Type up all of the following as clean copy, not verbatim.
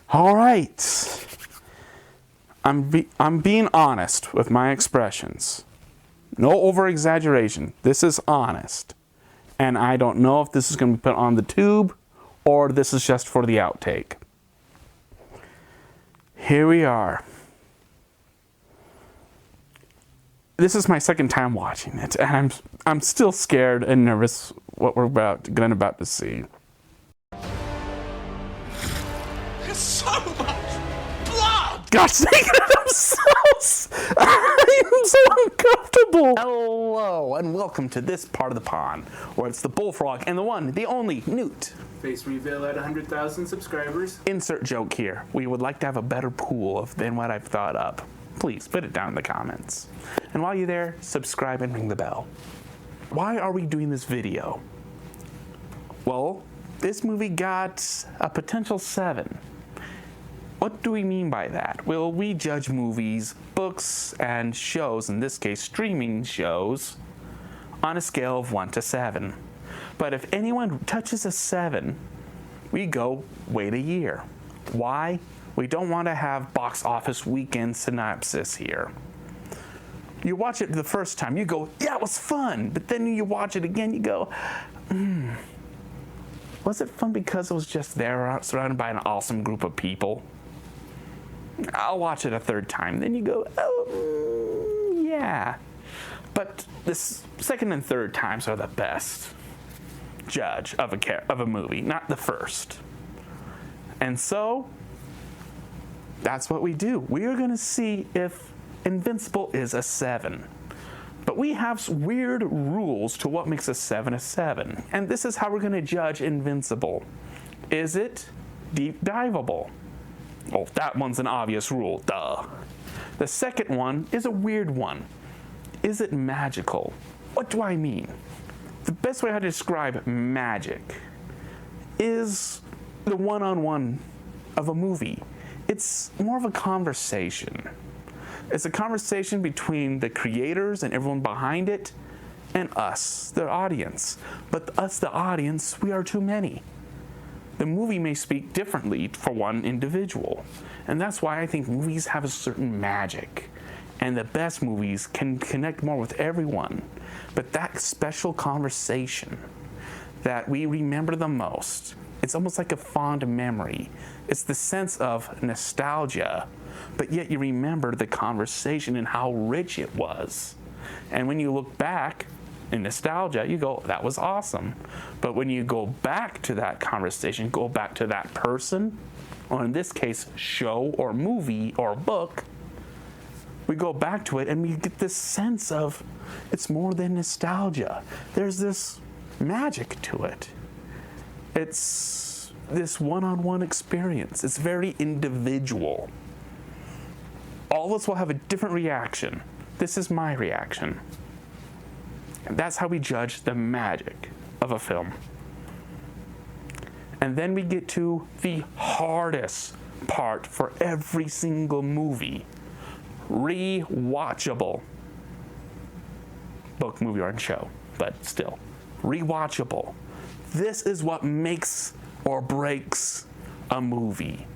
All right. I'm being honest with my expressions. No over-exaggeration. This is honest. And I don't know if this is going to be put on the tube or this is just for the outtake. Here we are. This is my second time watching it, and I'm still scared and nervous what we're about to see. There's so much blood! Gosh dang it, I am so uncomfortable. Hello, and welcome to this part of the pond, where it's the bullfrog and the one, the only, Newt. Face reveal at 100,000 subscribers. Insert joke here. We would like to have a better pool than what I've thought up. Please put it down in the comments. And while you're there, subscribe and ring the bell. Why are we doing this video? Well, this movie got a potential 7. What do we mean by that? Well, we judge movies, books, and shows, in this case streaming shows, on a scale of 1 to 7. But if anyone touches a 7, we go wait a year. Why? We don't want to have box office weekend synopsis here. You watch it the first time, you go, yeah, it was fun. But then you watch it again, you go, was it fun because it was just there surrounded by an awesome group of people? I'll watch it a third time. Then you go, oh, yeah. But this second and third times are the best judge of a movie, not the first. And so, that's what we do. We are going to see if Invincible is a 7. But we have weird rules to what makes a 7 a 7. And this is how we're going to judge Invincible. Is it deep diveable? Oh, that one's an obvious rule, duh. The second one is a weird one. Is it magical? What do I mean? The best way to describe magic is the one-on-one of a movie. It's more of a conversation. It's a conversation between the creators and everyone behind it and us, the audience. But us, the audience, we are too many. The movie may speak differently for one individual. And that's why I think movies have a certain magic. And the best movies can connect more with everyone. But that special conversation that we remember the most, it's almost like a fond memory. It's the sense of nostalgia, but yet you remember the conversation and how rich it was. And when you look back in nostalgia, you go, that was awesome. But when you go back to that conversation, go back to that person, or in this case, show or movie or book, we go back to it and we get this sense of it's more than nostalgia. There's this magic to it. It's this one-on-one experience. It's very individual. All of us will have a different reaction. This is my reaction. And that's how we judge the magic of a film. And then we get to the hardest part for every single movie. Rewatchable. Book, movie, or show, but still. Rewatchable. This is what makes or breaks a movie.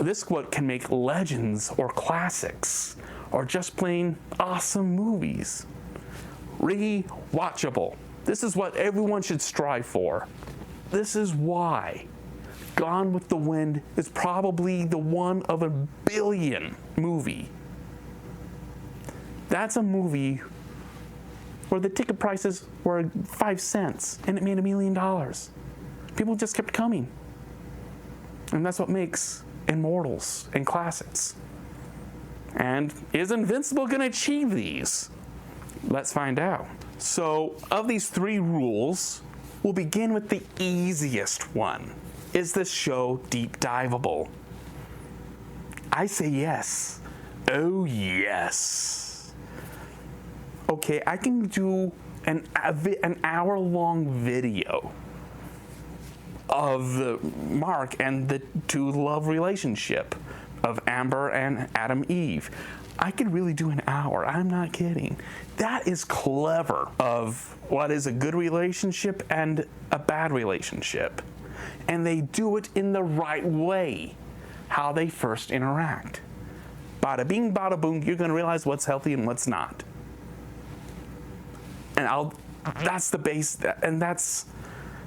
This is what can make legends or classics or just plain awesome movies. Rewatchable. This is what everyone should strive for. This is why Gone with the Wind is probably the one of a billion movie. That's a movie where the ticket prices were 5 cents and it made $1 million. People just kept coming. And that's what makes immortals and classics. And is Invincible going to achieve these? Let's find out. So, of these 3 rules, we'll begin with the easiest one. Is this show deep diveable? I say yes. Oh, yes. Okay, I can do an hour-long video of the Mark and the 2 love relationship of Amber and Adam Eve. I could really do an hour. I'm not kidding. That is clever of what is a good relationship and a bad relationship. And they do it in the right way. how they first interact. Bada bing, bada boom, you're gonna realize what's healthy and what's not. And that's the base, and that's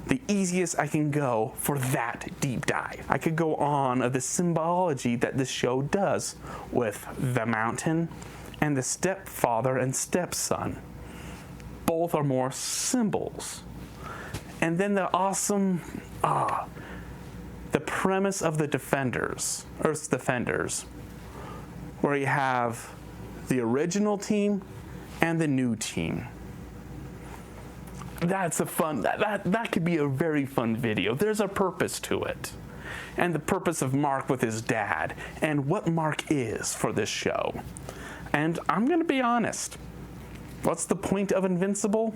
the easiest I can go for that deep dive. I could go on of the symbology that this show does with the mountain and the stepfather and stepson. Both are more symbols. And then the awesome, the premise of the Defenders, Earth's Defenders, where you have the original team and the new team. That's a fun, that could be a very fun video. There's a purpose to it. And the purpose of Mark with his dad, and what Mark is for this show. And I'm gonna be honest, what's the point of Invincible?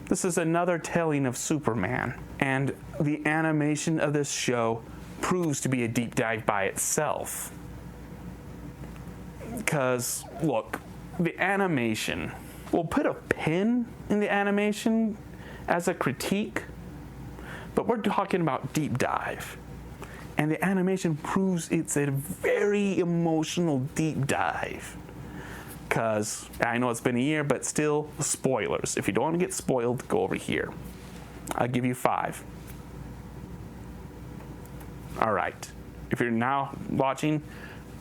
This is another telling of Superman. And the animation of this show proves to be a deep dive by itself. Because, look, the animation, we'll put a pin in the animation as a critique, but we're talking about deep dive. And the animation proves it's a very emotional deep dive. Because I know it's been a year, but still, spoilers. If you don't want to get spoiled, go over here. I'll give you 5. All right. If you're now watching,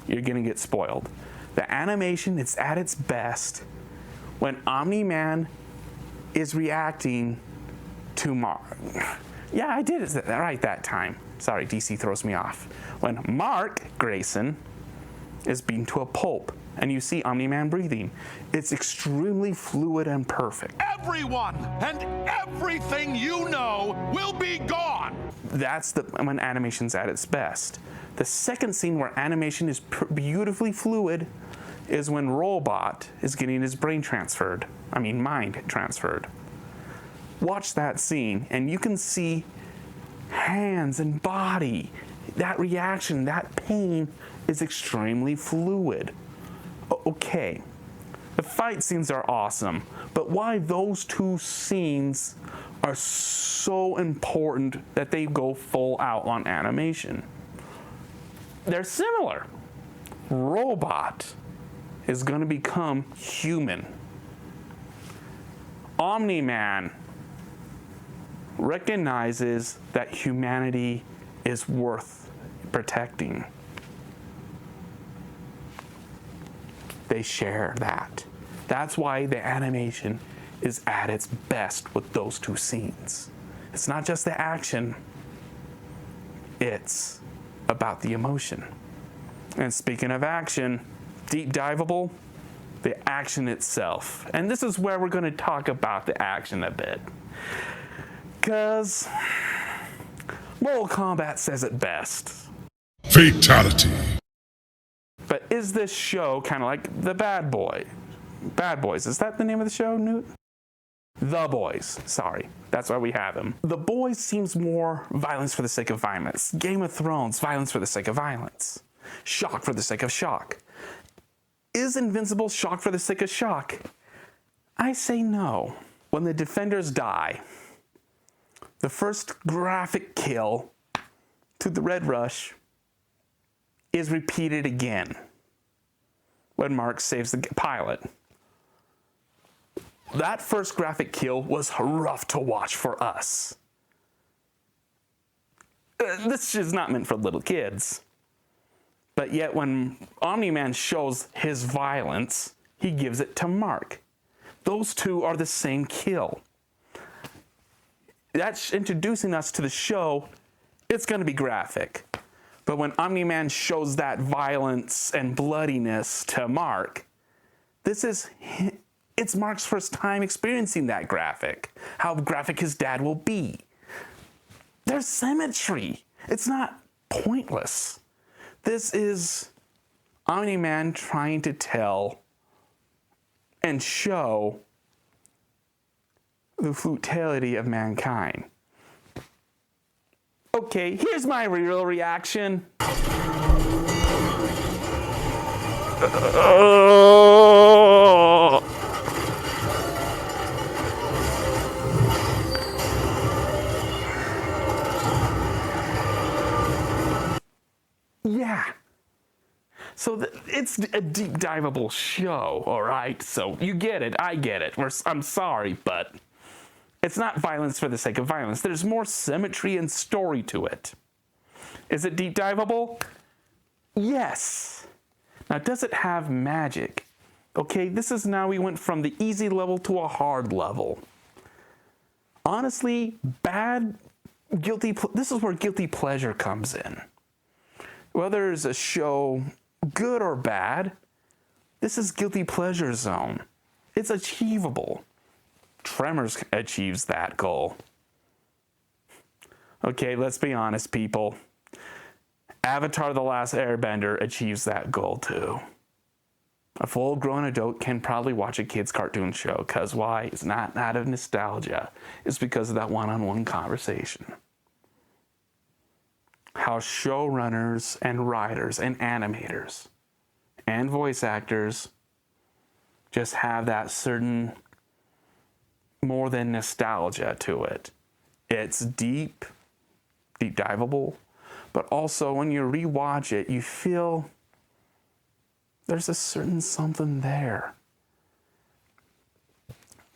you're going to get spoiled. The animation is at its best when Omni-Man is reacting to Mark. Yeah, I did it right that time. Sorry, DC throws me off. When Mark Grayson is beaten to a pulp, and you see Omni-Man breathing. It's extremely fluid and perfect. Everyone and everything you know will be gone. That's when animation's at its best. The second scene where animation is beautifully fluid is when Robot is getting his mind transferred. Watch that scene, and you can see hands and body. That reaction, that pain is extremely fluid. Okay, the fight scenes are awesome, but why those two scenes are so important that they go full out on animation? They're similar. Robot is going to become human. Omni-Man recognizes that humanity is worth protecting. They share that. That's why the animation is at its best with those two scenes. It's not just the action, it's about the emotion. And speaking of action, deep diveable, the action itself. And this is where we're going to talk about the action a bit. Because Mortal Kombat says it best. Fatality. But is this show kind of like The Bad Boys? Is that the name of the show, Newt? The Boys. Sorry. That's why we have him. The Boys seems more violence for the sake of violence. Game of Thrones, violence for the sake of violence. Shock for the sake of shock. Is Invincible shock for the sake of shock? I say no. When the Defenders die, the first graphic kill to the Red Rush is repeated again when Mark saves the pilot. That first graphic kill was rough to watch for us. This is not meant for little kids. But yet when Omni-Man shows his violence, he gives it to Mark. Those two are the same kill. That's introducing us to the show. It's going to be graphic. But when Omni-Man shows that violence and bloodiness to Mark, it's Mark's first time experiencing that graphic, how graphic his dad will be. There's symmetry. It's not pointless. This is Omni-Man trying to tell and show the futility of mankind. Okay, here's my real reaction. Yeah, So it's a deep diveable show, all right? So you get it, I get it. I'm sorry, but it's not violence for the sake of violence. There's more symmetry and story to it. Is it deep diveable? Yes. Now, does it have magic? Okay, we went from the easy level to a hard level. Honestly, this is where guilty pleasure comes in. Whether it's a show good or bad, this is guilty pleasure zone. It's achievable. Tremors achieves that goal. Okay, let's be honest, people. Avatar: The Last Airbender achieves that goal too. A full-grown adult can probably watch a kid's cartoon show, because why? It's not out of nostalgia. It's because of that one-on-one conversation. How showrunners and writers and animators and voice actors just have that certain more than nostalgia to it. It's deep diveable, but also when you rewatch it, you feel there's a certain something there.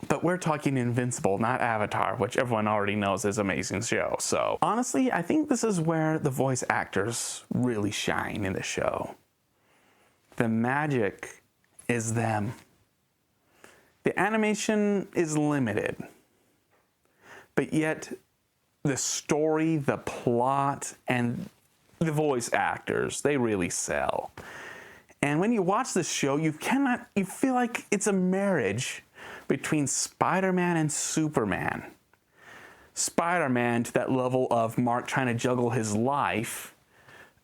But we're talking Invincible, not Avatar, which everyone already knows is an amazing show. So honestly, I think this is where the voice actors really shine in the show. The magic is them. The animation is limited, but yet the story, the plot, and the voice actors, they really sell. And when you watch this show, you feel like it's a marriage between Spider-Man and Superman. Spider-Man to that level of Mark trying to juggle his life,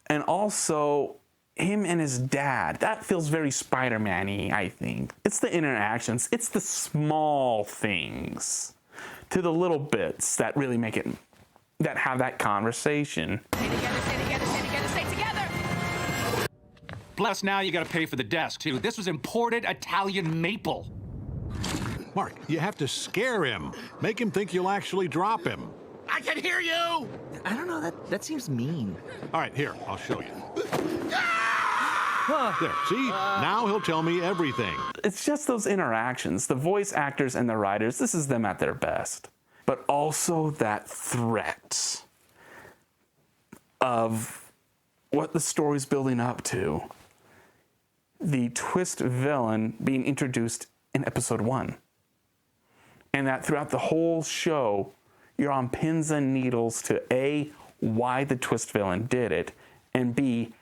and also him and his dad. That feels very Spider-Man-y, I think. It's the interactions, it's the small things to the little bits that really make it, that have that conversation. Stay together, stay together, stay together, stay together! Plus, now you gotta pay for the desk, too. This was imported Italian maple. Mark, you have to scare him. Make him think you'll actually drop him. I can hear you! I don't know, that seems mean. All right, here, I'll show you. There, see? Now he'll tell me everything. It's just those interactions, the voice actors and the writers, this is them at their best. But also that threat of what the story's building up to. The twist villain being introduced in episode 1. And that throughout the whole show, you're on pins and needles to A, why the twist villain did it, and B,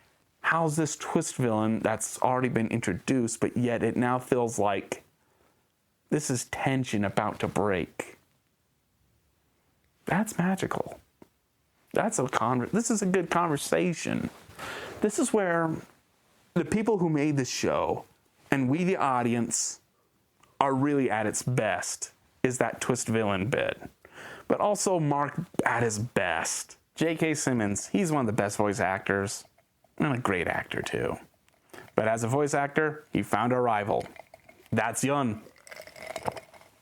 how's this twist villain that's already been introduced, but yet it now feels like this is tension about to break. That's magical. This is a good conversation. This is where the people who made this show and we, the audience, are really at its best, is that twist villain bit. But also Mark at his best. J.K. Simmons, he's one of the best voice actors, and a great actor too. But as a voice actor, he found a rival. That's Yun.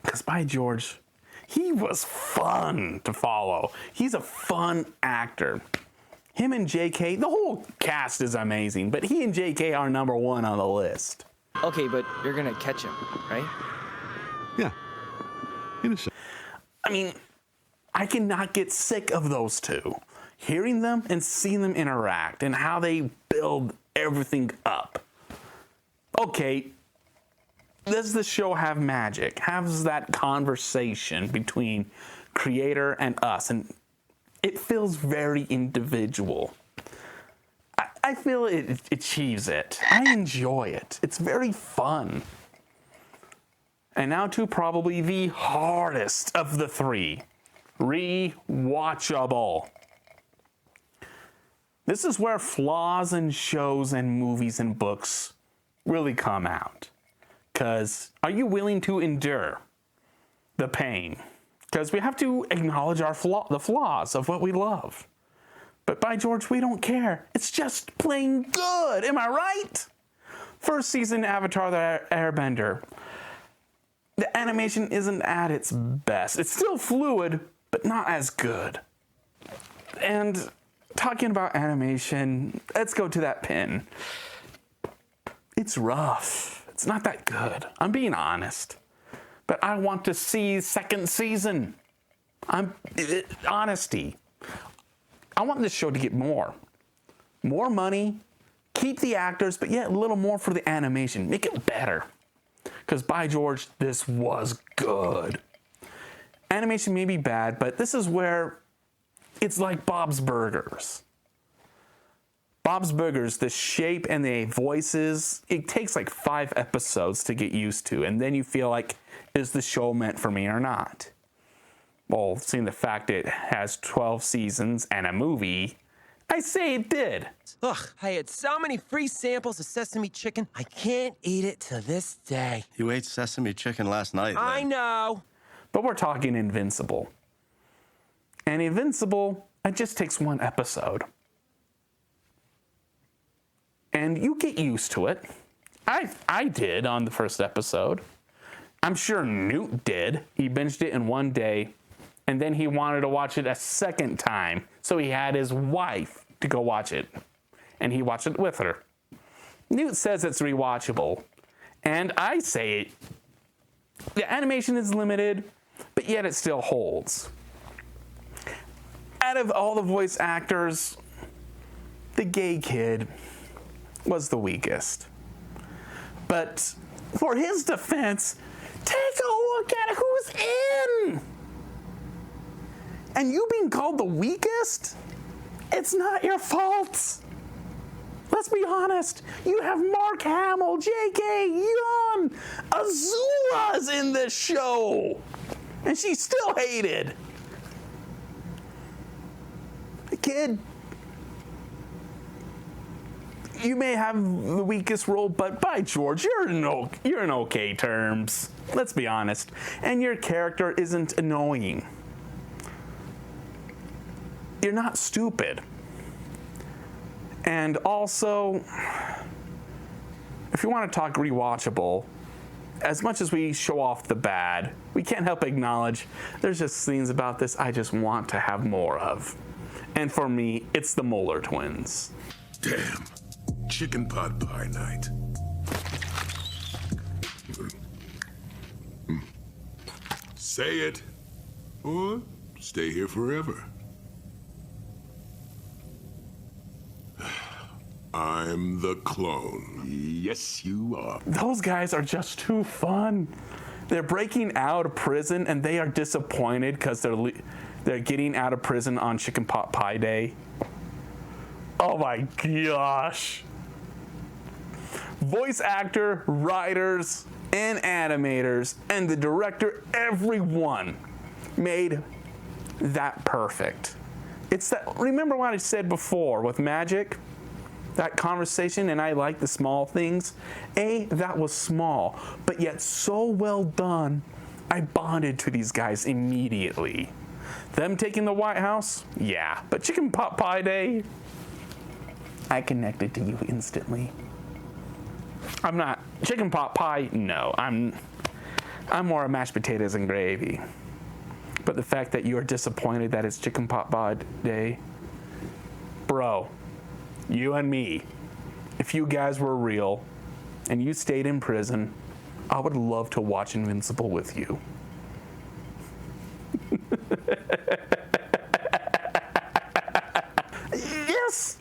Because by George, he was fun to follow. He's a fun actor. Him and J.K., the whole cast is amazing, but he and J.K. are number one on the list. Okay, but you're gonna catch him, right? Yeah. In a sense. I mean, I cannot get sick of those two. Hearing them and seeing them interact and how they build everything up. Okay, does the show have magic? Has that conversation between creator and us? And it feels very individual. I feel it achieves it. I enjoy it. It's very fun. And now to probably the hardest of the three. Rewatchable. This is where flaws in shows and movies and books really come out. Because are you willing to endure the pain? Because we have to acknowledge the flaws of what we love. But by George, we don't care. It's just plain good. Am I right? First season Avatar: The Airbender. The animation isn't at its best. It's still fluid, but not as good. And talking about animation, let's go to that pin. It's rough. It's not that good. I'm being honest. But I want to see second season. Honesty. I want this show to get more. More money. Keep the actors, but yet a little more for the animation. Make it better. Because by George, this was good. Animation may be bad, but this is where it's like Bob's Burgers. Bob's Burgers, the shape and the voices, it takes like 5 episodes to get used to. And then you feel like, is the show meant for me or not? Well, seeing the fact it has 12 seasons and a movie, I say it did. Ugh, I had so many free samples of sesame chicken, I can't eat it to this day. You ate sesame chicken last night. I know. But we're talking Invincible. And Invincible, it just takes 1 episode. And you get used to it. I did on the first episode. I'm sure Newt did. He binged it in 1 day, and then he wanted to watch it a second time. So he had his wife to go watch it, and he watched it with her. Newt says it's rewatchable, and I say the animation is limited, but yet it still holds. Out of all the voice actors, the gay kid was the weakest. But for his defense, take a look at who's in. And you being called the weakest, it's not your fault. Let's be honest. You have Mark Hamill, J.K. Young, Azula's in this show. And she's still hated. Kid, you may have the weakest role, but by George, you're in okay terms. Let's be honest. And your character isn't annoying. You're not stupid. And also, if you want to talk rewatchable, as much as we show off the bad, we can't help acknowledge there's just scenes about this I just want to have more of. And for me, it's the Moeller twins. Damn. Chicken pot pie night. Say it, or stay here forever. I'm the clone. Yes, you are. Those guys are just too fun. They're breaking out of prison, and they are disappointed because they're getting out of prison on Chicken Pot Pie Day. Oh my gosh. Voice actor, writers, and animators, and the director, everyone made that perfect. It's that, remember what I said before with magic? That conversation, and I like the small things. That was small, but yet so well done. I bonded to these guys immediately. Them taking the White House? Yeah. But Chicken Pot Pie Day? I connected to you instantly. I'm not. Chicken pot pie? No. I'm more of mashed potatoes and gravy. But the fact that you're disappointed that it's Chicken Pot Pie Day, bro, you and me, if you guys were real and you stayed in prison, I would love to watch Invincible with you. Yes!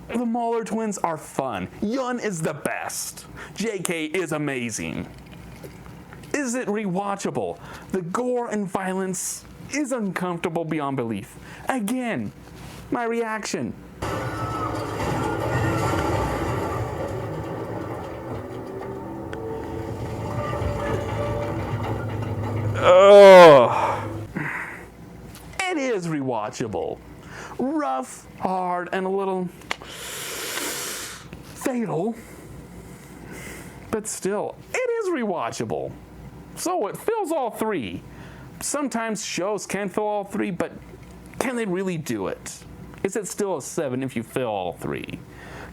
The Moeller twins are fun. Yun is the best. JK is amazing. Is it rewatchable? The gore and violence is uncomfortable beyond belief. Again, my reaction. Oh, it is rewatchable. Rough, hard, and a little fatal, but still, it is rewatchable. So it fills all 3. Sometimes shows can fill all 3, but can they really do it? Is it still a 7 if you fill all 3?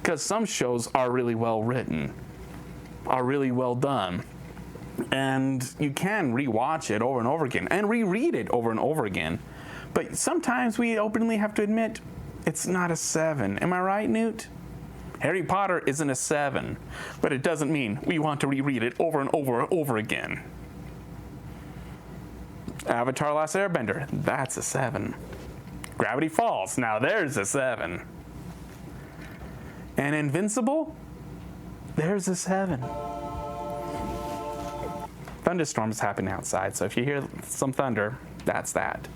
Because some shows are really well written, are really well done, and you can rewatch it over and over again and reread it over and over again. But sometimes we openly have to admit it's not a 7. Am I right, Newt? Harry Potter isn't a 7, but it doesn't mean we want to reread it over and over and over again. Avatar: Last Airbender, that's a 7. Gravity Falls, now there's a 7. And Invincible, there's a 7. Thunderstorms happening outside, so if you hear some thunder, that's that.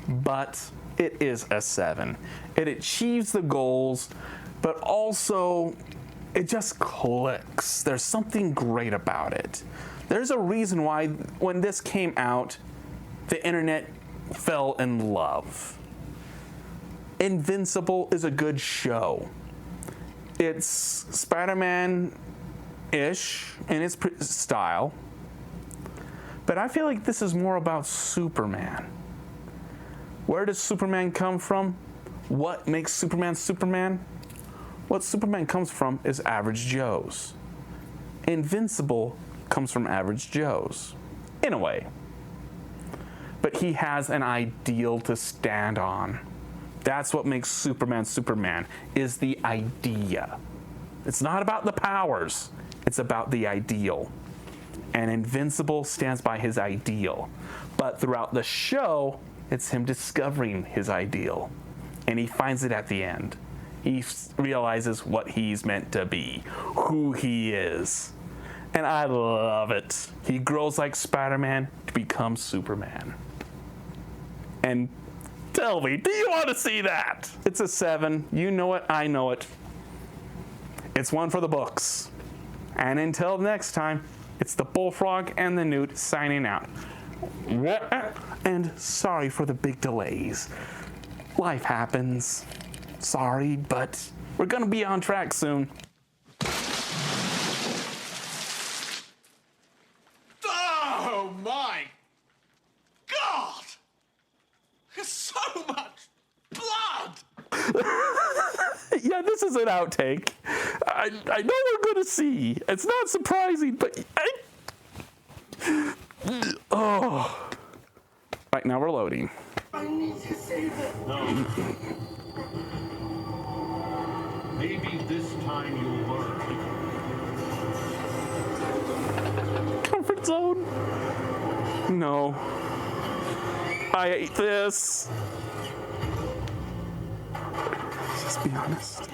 But it is a 7. It achieves the goals, but also it just clicks. There's something great about it. There's a reason why when this came out, the internet fell in love. Invincible is a good show. It's Spider-Man-ish in its style, but I feel like this is more about Superman. Where does Superman come from? What makes Superman Superman? What Superman comes from is average Joes. Invincible comes from average Joes, in a way. But he has an ideal to stand on. That's what makes Superman Superman, is the idea. It's not about the powers, it's about the ideal. And Invincible stands by his ideal. But throughout the show, it's him discovering his ideal. And he finds it at the end. He realizes what he's meant to be, who he is. And I love it. He grows like Spider-Man to become Superman. And tell me, do you want to see that? It's a 7. You know it, I know it. It's one for the books. And until next time, it's the Bullfrog and the Newt signing out. And sorry for the big delays. Life happens. Sorry, but we're gonna be on track soon. Oh my God! So much blood! Yeah, this is an outtake. I know we're gonna see. It's not surprising, but oh. Right now we're loading. I need to save it. No. Maybe this time you'll learn. Comfort zone. No. I ate this. Just be honest.